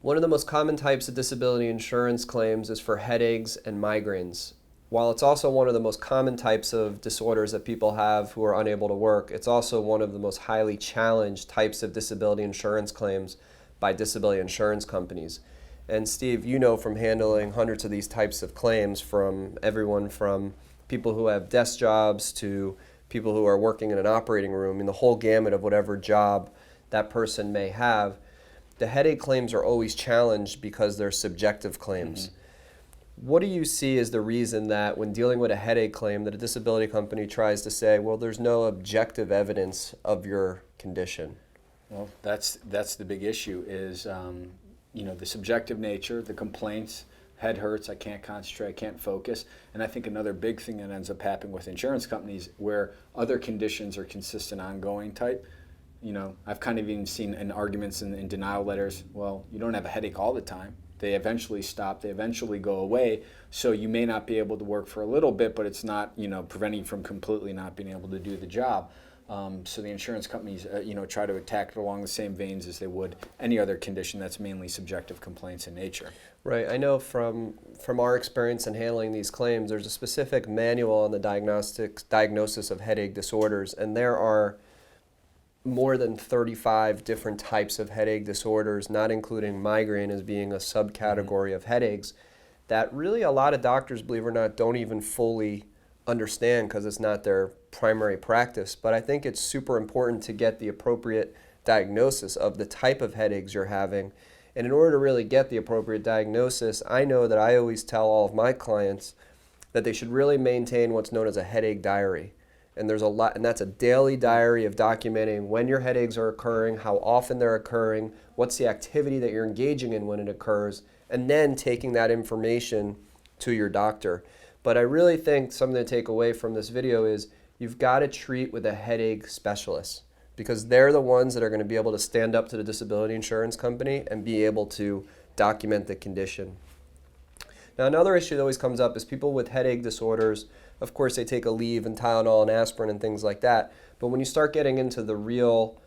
One of the most common types of disability insurance claims is for headaches and migraines. While it's also one of the most common types of disorders that people have who are unable to work, it's also one of the most highly challenged types of disability insurance claims by disability insurance companies. And Steve, you know from handling hundreds of these types of claims, from everyone from people who have desk jobs to people who are working in an operating room, in the whole gamut of whatever job that person may have, the headache claims are always challenged because they're subjective claims. What do you see as the reason that when dealing with a headache claim that a disability company tries to say, well, there's no objective evidence of your condition? Well, that's the big issue is, the subjective nature, the complaints, head hurts, I can't concentrate, I can't focus. And I think another big thing that ends up happening with insurance companies where other conditions are consistent, ongoing type. I've kind of even seen in arguments in denial letters, well, you don't have a headache all the time. They eventually stop, they eventually go away. So you may not be able to work for a little bit, but it's not, preventing you from completely not being able to do the job. So the insurance companies, try to attack it along the same veins as they would any other condition that's mainly subjective complaints in nature. Right. I know from our experience in handling these claims, there's a specific manual on the diagnosis of headache disorders, and there are more than 35 different types of headache disorders, not including migraine as being a subcategory of headaches, that really a lot of doctors, believe it or not, don't even fully understand because it's not their primary practice. But I think it's super important to get the appropriate diagnosis of the type of headaches you're having. And in order to really get the appropriate diagnosis, I know that I always tell all of my clients that they should really maintain what's known as a headache diary. And there's a lot, and that's a daily diary of documenting when your headaches are occurring, how often they're occurring, what's the activity that you're engaging in when it occurs, and then taking that information to your doctor. But I really think something to take away from this video is you've got to treat with a headache specialist, because they're the ones that are going to be able to stand up to the disability insurance company and be able to document the condition. Now, another issue that always comes up is people with headache disorders, of course, they take Aleve and Tylenol and aspirin and things like that. But when you start getting into the real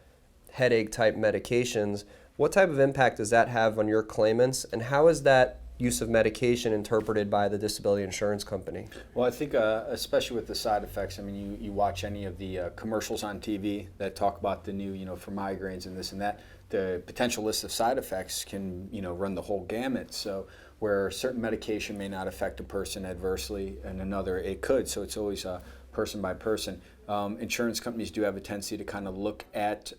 headache type medications, what type of impact does that have on your claimants, and how is that use of medication interpreted by the disability insurance company? Well, I think especially with the side effects, you watch any of the commercials on TV that talk about the new, for migraines and this and that, the potential list of side effects can, run the whole gamut. So where certain medication may not affect a person adversely and another it could. So it's always person by person. Insurance companies do have a tendency to kind of look at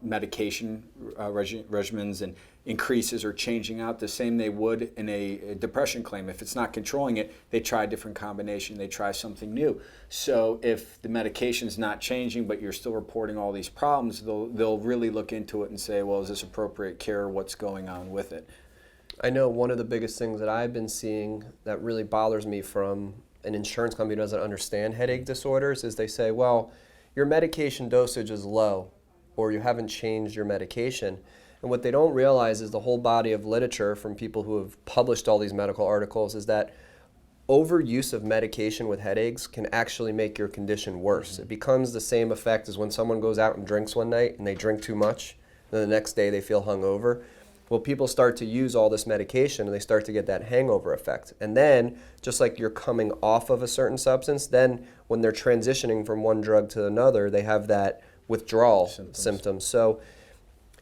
medication regimens and increases or changing out the same they would in a depression claim. If it's not controlling it, they try a different combination, they try something new. So if the medication's not changing but you're still reporting all these problems, they'll really look into it and say, well, is this appropriate care? What's going on with it? I know one of the biggest things that I've been seeing that really bothers me from an insurance company who doesn't understand headache disorders is they say, well, your medication dosage is low, or you haven't changed your medication. And what they don't realize is the whole body of literature from people who have published all these medical articles is that overuse of medication with headaches can actually make your condition worse. It becomes the same effect as when someone goes out and drinks one night and they drink too much, and the next day they feel hungover. Well, people start to use all this medication and they start to get that hangover effect. And then, just like you're coming off of a certain substance, then when they're transitioning from one drug to another, they have that withdrawal symptoms. So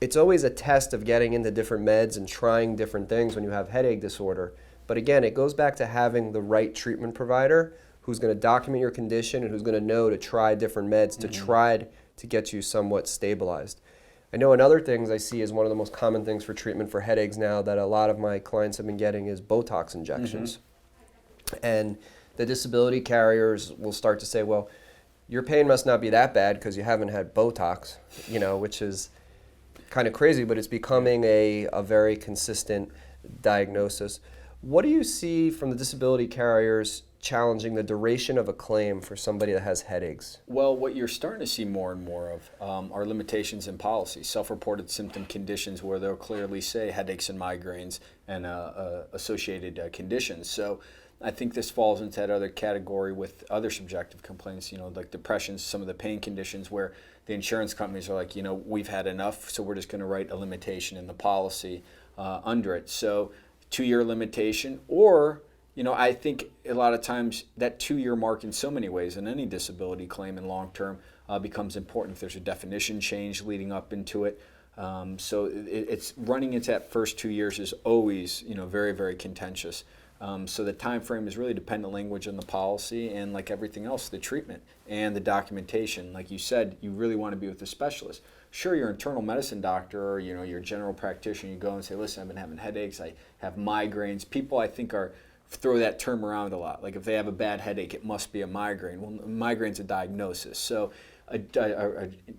it's always a test of getting into different meds and trying different things when you have headache disorder. But again, it goes back to having the right treatment provider who's going to document your condition and who's going to know to try different meds to try to get you somewhat stabilized. I know another things I see is one of the most common things for treatment for headaches now that a lot of my clients have been getting is botox injections. And the disability carriers will start to say, well, your pain must not be that bad because you haven't had botox, which is kind of crazy, but it's becoming a very consistent diagnosis. What do you see from the disability carriers challenging the duration of a claim for somebody that has headaches? Well, what you're starting to see more and more of are limitations in policy, self-reported symptom conditions where they'll clearly say headaches and migraines and associated conditions. So I think this falls into that other category with other subjective complaints, like depression, some of the pain conditions where the insurance companies are like, we've had enough, so we're just going to write a limitation in the policy under it. So 2-year limitation, or I think a lot of times that 2-year mark in so many ways in any disability claim in long term becomes important if there's a definition change leading up into it. So it's running into that first 2 years is always very, very contentious. So the time frame is really dependent language on the policy, and like everything else, the treatment and the documentation. Like you said, you really want to be with a specialist. Sure, your internal medicine doctor or your general practitioner, you go and say, listen, I've been having headaches, I have migraines. People I think throw that term around a lot. Like if they have a bad headache, it must be a migraine. Well, migraine's a diagnosis. So a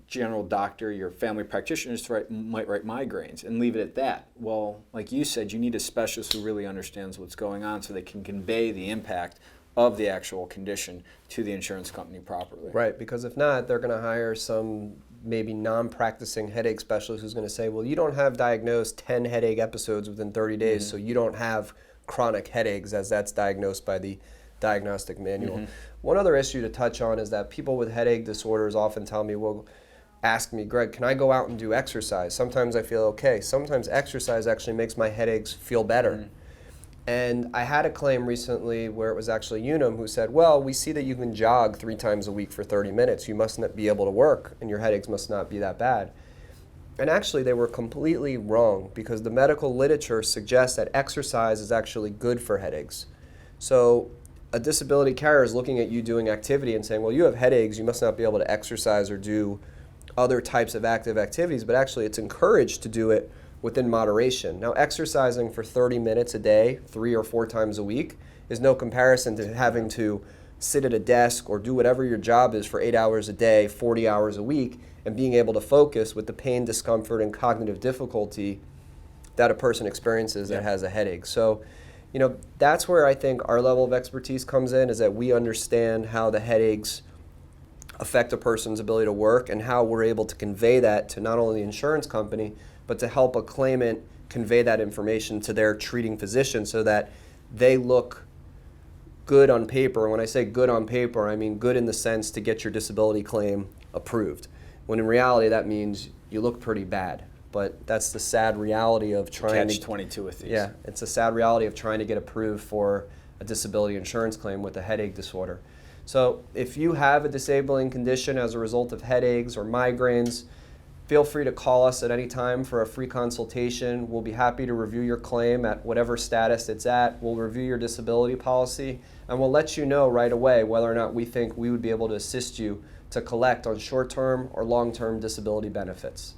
general doctor, your family practitioner might write migraines and leave it at that. Well, like you said, you need a specialist who really understands what's going on so they can convey the impact of the actual condition to the insurance company properly. Right, because if not, they're going to hire some maybe non-practicing headache specialist who's going to say, well, you don't have diagnosed 10 headache episodes within 30 days, so you don't have chronic headaches as that's diagnosed by the diagnostic manual. One other issue to touch on is that people with headache disorders often tell me, ask me, Greg, can I go out and do exercise? Sometimes I feel okay. Sometimes exercise actually makes my headaches feel better. And I had a claim recently where it was actually Unum who said, well, we see that you can jog 3 times a week for 30 minutes. You must not be able to work and your headaches must not be that bad. And actually they were completely wrong because the medical literature suggests that exercise is actually good for headaches. So a disability carrier is looking at you doing activity and saying, well, you have headaches, you must not be able to exercise or do other types of active activities, but actually it's encouraged to do it within moderation. Now, exercising for 30 minutes a day, 3 or 4 times a week, is no comparison to having to sit at a desk or do whatever your job is for 8 hours a day, 40 hours a week, and being able to focus with the pain, discomfort, and cognitive difficulty that a person experiences that has a headache. So, that's where I think our level of expertise comes in, is that we understand how the headaches affect a person's ability to work and how we're able to convey that to not only the insurance company, but to help a claimant convey that information to their treating physician so that they look good on paper. And when I say good on paper, I mean good in the sense to get your disability claim approved. When in reality, that means you look pretty bad. But that's the sad reality of trying to Catch-22 with these. Yeah, it's a sad reality of trying to get approved for a disability insurance claim with a headache disorder. So if you have a disabling condition as a result of headaches or migraines, feel free to call us at any time for a free consultation. We'll be happy to review your claim at whatever status it's at. We'll review your disability policy, and we'll let you know right away whether or not we think we would be able to assist you to collect on short-term or long-term disability benefits.